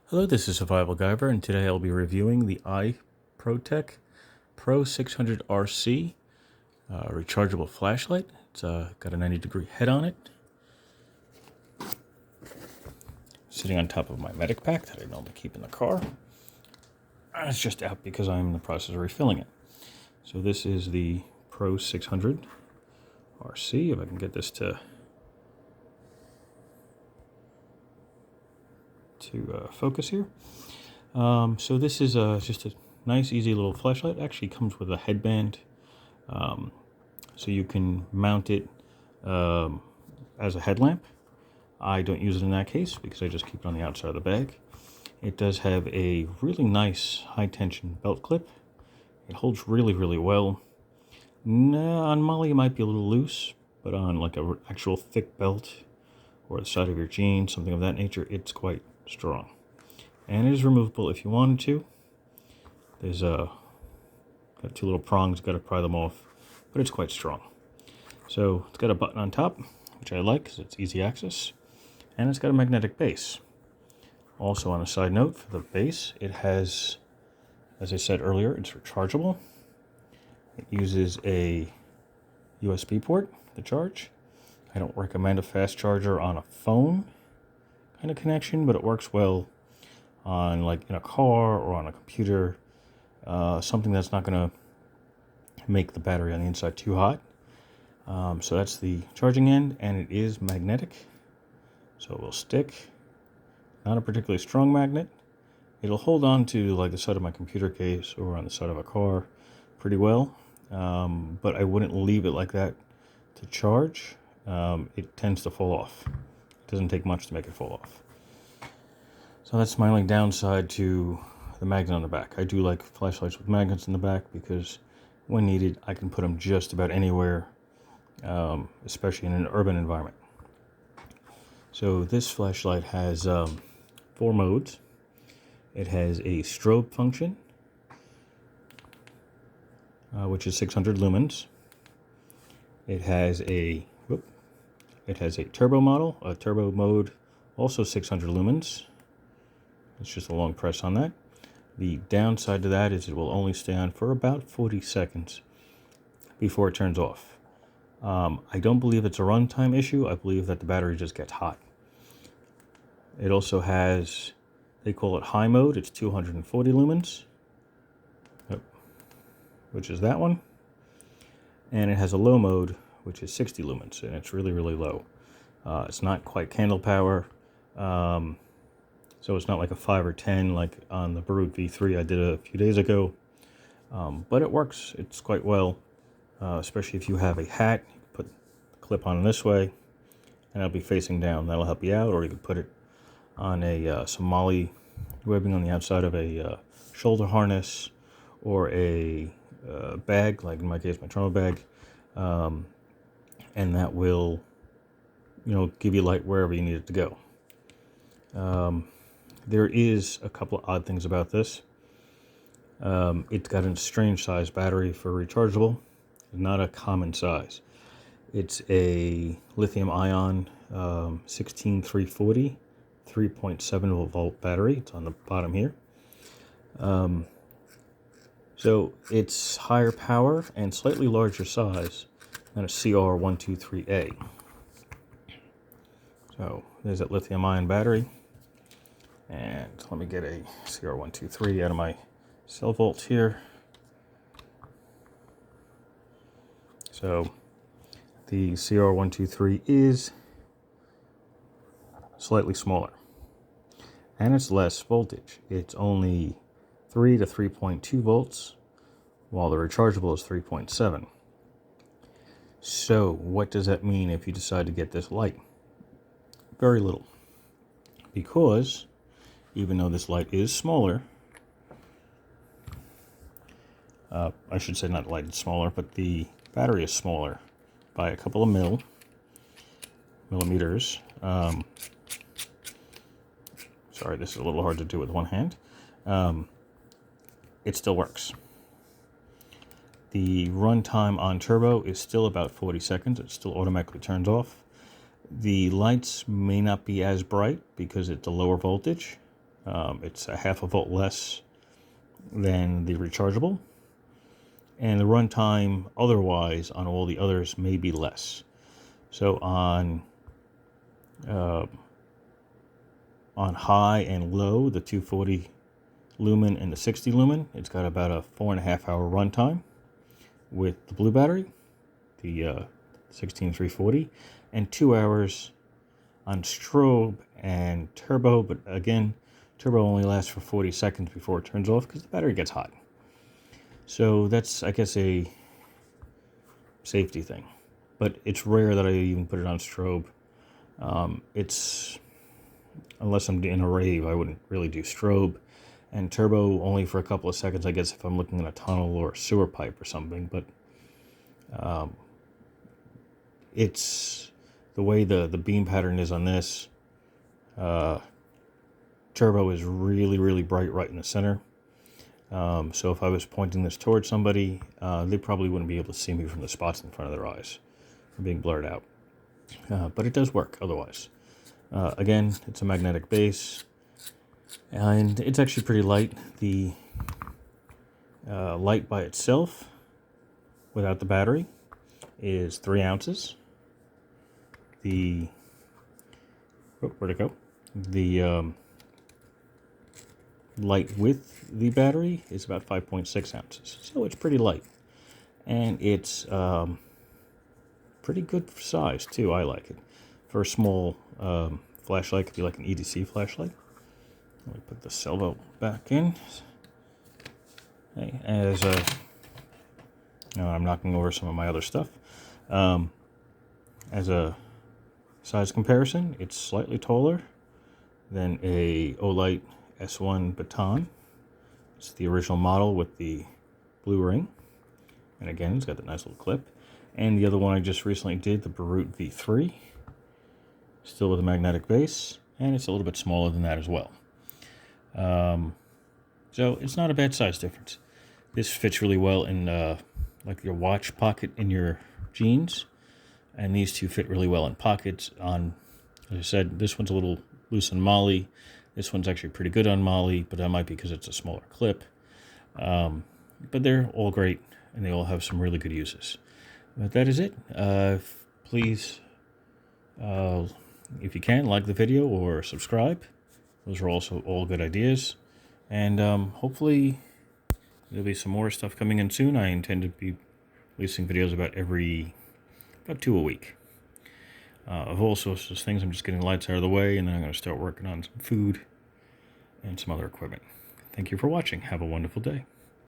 Hello, this is Survival-gyver, and today I'll be reviewing the iProtec Pro600RC rechargeable flashlight. It's got a 90-degree head on it, sitting on top of my medic pack that I normally keep in the car. It's just out because I'm in the process of refilling it. So this is the Pro600RC, if I can get this to focus here. So this is just a nice, easy little flashlight. It actually comes with a headband, so you can mount it as a headlamp. I don't use it in that case because I just keep it on the outside of the bag. It does have a really nice high-tension belt clip. It holds really, really well. On Molly it might be a little loose, but on like an actual thick belt or the side of your jeans, something of that nature, it's quite strong. And it is removable if you wanted to. There's got two little prongs, got to pry them off, but it's quite strong. So it's got a button on top, which I like because it's easy access, and it's got a magnetic base. Also, on a side note, for the base, it has, as I said earlier, it's rechargeable. It uses a USB port to charge. I don't recommend a fast charger on a phone kind of connection, but it works well on like in a car or on a computer, something that's not going to make the battery on the inside too hot. So that's the charging end, and it is magnetic, so it will stick. Not a particularly strong magnet. It'll hold on to like the side of my computer case or on the side of a car pretty well, but I wouldn't leave it like that to charge. It tends to fall off. It doesn't take much to make it fall off. So that's my only downside to the magnet on the back. I do like flashlights with magnets in the back because when needed, I can put them just about anywhere, especially in an urban environment. So this flashlight has 4 modes. It has a strobe function, which is 600 lumens. It has a turbo model, a turbo mode, also 600 lumens. It's just a long press on that. The downside to that is it will only stay on for about 40 seconds before it turns off. I don't believe it's a runtime issue. I believe that the battery just gets hot. It also has, they call it high mode. It's 240 lumens, which is that one. And it has a low mode, which is 60 lumens, and it's really, really low. It's not quite candle power, so it's not like a 5 or 10 like on the Baruch V3 I did a few days ago, but it works. It's quite well, especially if you have a hat. You can put the clip on this way, and it'll be facing down. That'll help you out, or you can put it on some Molly webbing on the outside of a shoulder harness or a bag, like in my case, my trauma bag, and that will, give you light wherever you need it to go. There is a couple of odd things about this. It's got a strange size battery for rechargeable, not a common size. It's a lithium ion 16340 3.7 volt battery. It's on the bottom here. So it's higher power and slightly larger size than a CR123A. So there's that lithium ion battery. And let me get a CR123 out of my cell vault here. So the CR123 is slightly smaller, and it's less voltage. It's only 3 to 3.2 volts, while the rechargeable is 3.7. So what does that mean if you decide to get this light? Very little, because even though this light is smaller, I should say not the light is smaller, but the battery is smaller by a couple of millimeters. Sorry, this is a little hard to do with one hand. It still works. The runtime on turbo is still about 40 seconds. It still automatically turns off. The lights may not be as bright because it's a lower voltage, It's a half a volt less than the rechargeable, and the runtime otherwise on all the others may be less. So on high and low, the 240 lumen and the 60 lumen, it's got about a 4.5 hour runtime with the blue battery, the 16340, and 2 hours on strobe and turbo. But again, turbo only lasts for 40 seconds before it turns off because the battery gets hot. So that's, I guess, a safety thing. But it's rare that I even put it on strobe. It's, unless I'm in a rave, I wouldn't really do strobe. And turbo only for a couple of seconds, I guess, if I'm looking in a tunnel or a sewer pipe or something. But it's the way the beam pattern is on this. Turbo is really, really bright right in the center. So if I was pointing this towards somebody, they probably wouldn't be able to see me from the spots in front of their eyes. They're being blurred out. But it does work otherwise. Again, it's a magnetic base, and it's actually pretty light. The light by itself, without the battery, is 3 ounces. Where'd it go? The light with the battery is about 5.6 ounces. So it's pretty light. And it's pretty good size, too. I like it. For a small flashlight, could be like an EDC flashlight. Let me put the salvo back in. Hey, I'm knocking over some of my other stuff. As a size comparison, it's slightly taller than a Olight S1 baton. It's the original model with the blue ring. And again, it's got that nice little clip. And the other one I just recently did, the Barut V3. Still with a magnetic base. And it's a little bit smaller than that as well. So it's not a bad size difference. This fits really well in like your watch pocket in your jeans. And these two fit really well in pockets. As I said, this one's a little loose on Molly. This one's actually pretty good on Molly, but that might be because it's a smaller clip. But they're all great, and they all have some really good uses. But that is it. Please, if you can, like the video or subscribe. Those are also all good ideas. And hopefully there'll be some more stuff coming in soon. I intend to be releasing videos about 2 a week. Of all sorts of things. I'm just getting lights out of the way, and then I'm going to start working on some food and some other equipment. Thank you for watching. Have a wonderful day.